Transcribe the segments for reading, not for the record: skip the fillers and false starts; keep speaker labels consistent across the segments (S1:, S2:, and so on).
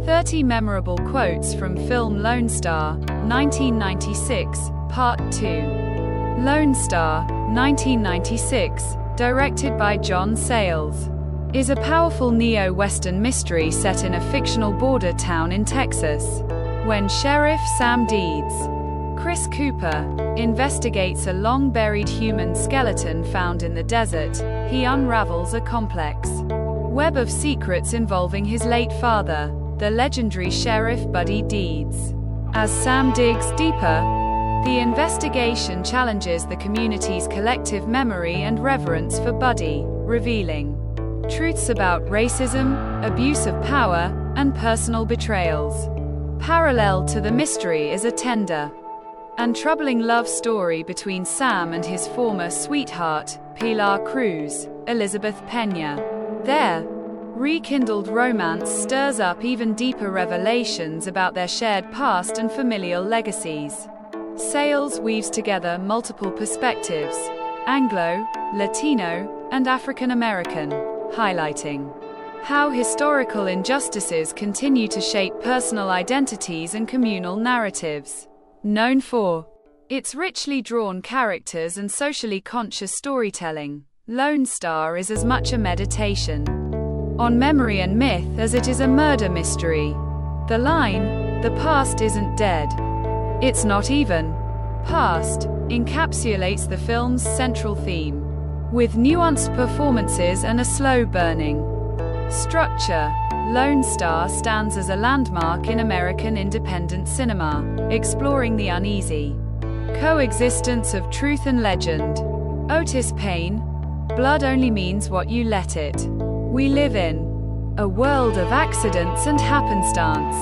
S1: 30 Memorable Quotes from Film Lone Star, 1996, Part 2. Lone Star, 1996, directed by John Sayles, is a powerful neo-Western mystery set in a fictional border town in Texas. When Sheriff Sam Deeds, Chris Cooper, investigates a long-buried human skeleton found in the desert, he unravels a complex web of secrets involving his late father, the legendary Sheriff Buddy Deeds. As Sam digs deeper, the investigation challenges the community's collective memory and reverence for Buddy, revealing truths about racism, abuse of power, and personal betrayals. Parallel to the mystery is a tender and troubling love story between Sam and his former sweetheart, Pilar Cruz, Elizabeth Pena. Their rekindled romance stirs up even deeper revelations about their shared past and familial legacies. Sayles weaves together multiple perspectives: Anglo, Latino, and African American, highlighting how historical injustices continue to shape personal identities and communal narratives. Known for its richly drawn characters and socially conscious storytelling, Lone Star is as much a meditation on memory and myth as it is a murder mystery. The line, "The past isn't dead. It's not even past," encapsulates the film's central theme. With nuanced performances and a slow-burning structure, Lone Star stands as a landmark in American independent cinema, exploring the uneasy coexistence of truth and legend. Otis Payne, "Blood only means what you let it." We live in a world of accidents and happenstance.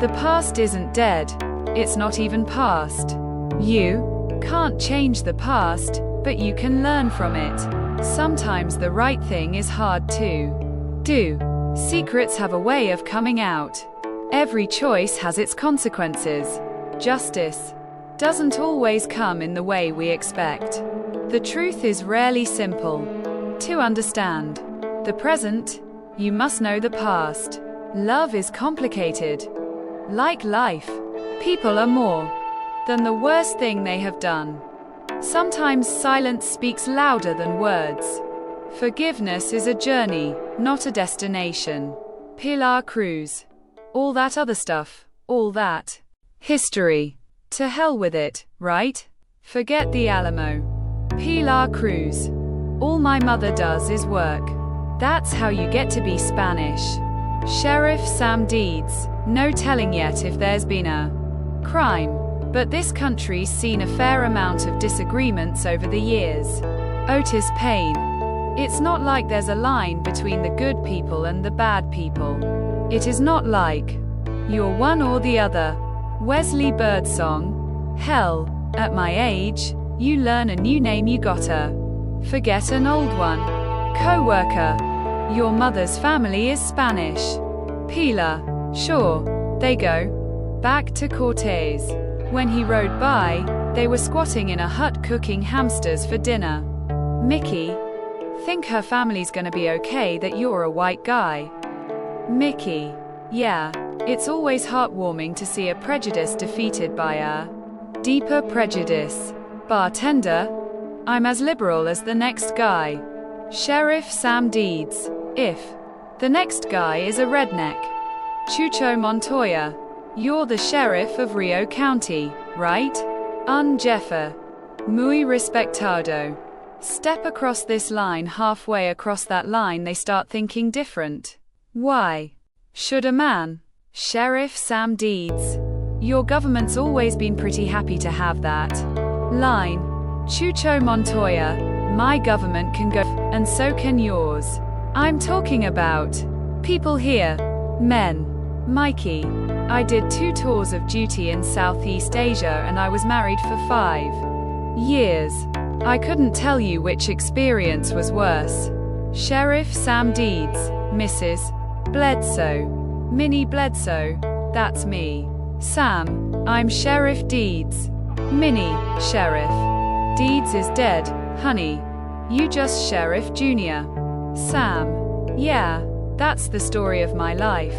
S1: The past isn't dead. It's not even past. You can't change the past, but you can learn from it. Sometimes the right thing is hard to do. Secrets have a way of coming out. Every choice has its consequences. Justice doesn't always come in the way we expect. The truth is rarely simple to understand. The present, you must know the past. Love is complicated. Like life, people are more than the worst thing they have done. Sometimes silence speaks louder than words. Forgiveness is a journey, not a destination. Pilar Cruz. All that other stuff, all that history. To hell with it, right? Forget the Alamo. Pilar Cruz. All my mother does is work. That's how you get to be Spanish. Sheriff Sam Deeds. No telling yet if there's been a crime, but this country's seen a fair amount of disagreements over the years. Otis Payne. It's not like there's a line between the good people and the bad people. It is not like you're one or the other. Wesley Birdsong. Hell, at my age, you learn a new name, you gotta forget an old one. Co-worker. Your mother's family is Spanish. Pilar. Sure, they go back to Cortez. When he rode by, they were squatting in a hut cooking hamsters for dinner. Mickey. Think her family's gonna be okay that you're a white guy. Mickey. Yeah, it's always heartwarming to see a prejudice defeated by a deeper prejudice. Bartender. I'm as liberal as the next guy. Sheriff Sam Deeds. If the next guy is a redneck. Chucho Montoya. You're the sheriff of Rio County, right? Un jefe. Muy respectado. Step across this line, halfway across that line they start thinking different. Why should a man? Sheriff Sam Deeds. Your government's always been pretty happy to have that line. Chucho Montoya. My government can go, and so can yours. I'm talking about people here. Men. Mikey. I did 2 tours of duty in Southeast Asia and I was married for 5 years. I couldn't tell you which experience was worse. Sheriff Sam Deeds. Mrs. Bledsoe. Minnie Bledsoe. That's me. Sam. I'm Sheriff Deeds. Minnie. Sheriff Deeds is dead, honey. You just Sheriff Jr. Sam. Yeah, that's the story of my life.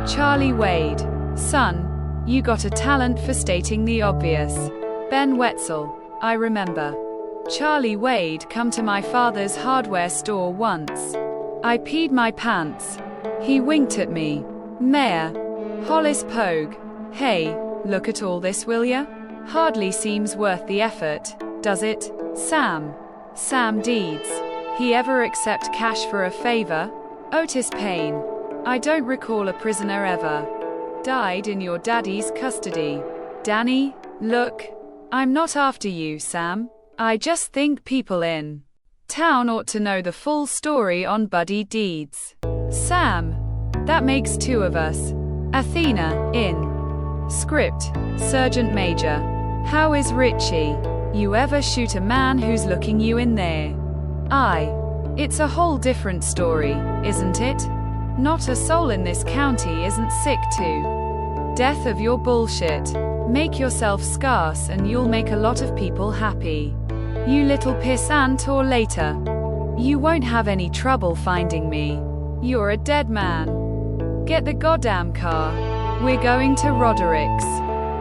S1: Charlie Wade. Son, you got a talent for stating the obvious. Ben Wetzel. I remember Charlie Wade come to my father's hardware store once. I peed my pants. He winked at me. Mayor. Hollis Pogue. Hey, look at all this, will ya? Hardly seems worth the effort, does it, Sam? Sam Deeds. He ever accept cash for a favor? Otis Payne. I don't recall a prisoner ever died in your daddy's custody. Danny, look. I'm not after you, Sam. I just think people in town ought to know the full story on Buddy Deeds. Sam. That makes two of us. Athena, in script, Sergeant Major. How is Richie? You ever shoot a man who's looking you in there? It's a whole different story, isn't it? Not a soul in this county isn't sick to death of your bullshit. Make yourself scarce and you'll make a lot of people happy. You little pissant, or later you won't have any trouble finding me. You're a dead man. Get the goddamn car. We're going to Roderick's.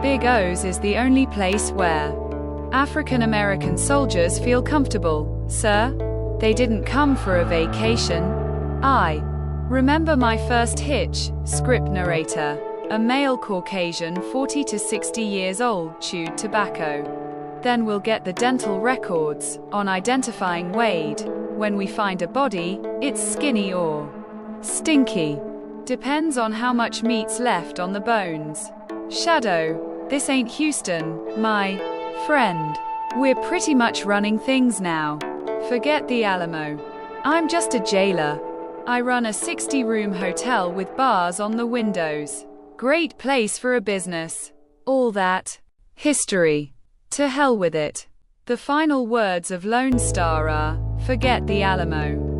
S1: Big O's is the only place where African American soldiers feel comfortable, sir. They didn't come for a vacation. I remember my first hitch, script narrator. A male Caucasian 40 to 60 years old chewed tobacco. Then we'll get the dental records on identifying Wade. When we find a body, it's skinny or stinky. Depends on how much meat's left on the bones. Shadow, this ain't Houston, my friend. We're pretty much running things now. Forget the Alamo. I'm just a jailer. I run a 60-room hotel with bars on the windows. Great place for a business. All that. History. To hell with it. The final words of Lone Star are, forget the Alamo.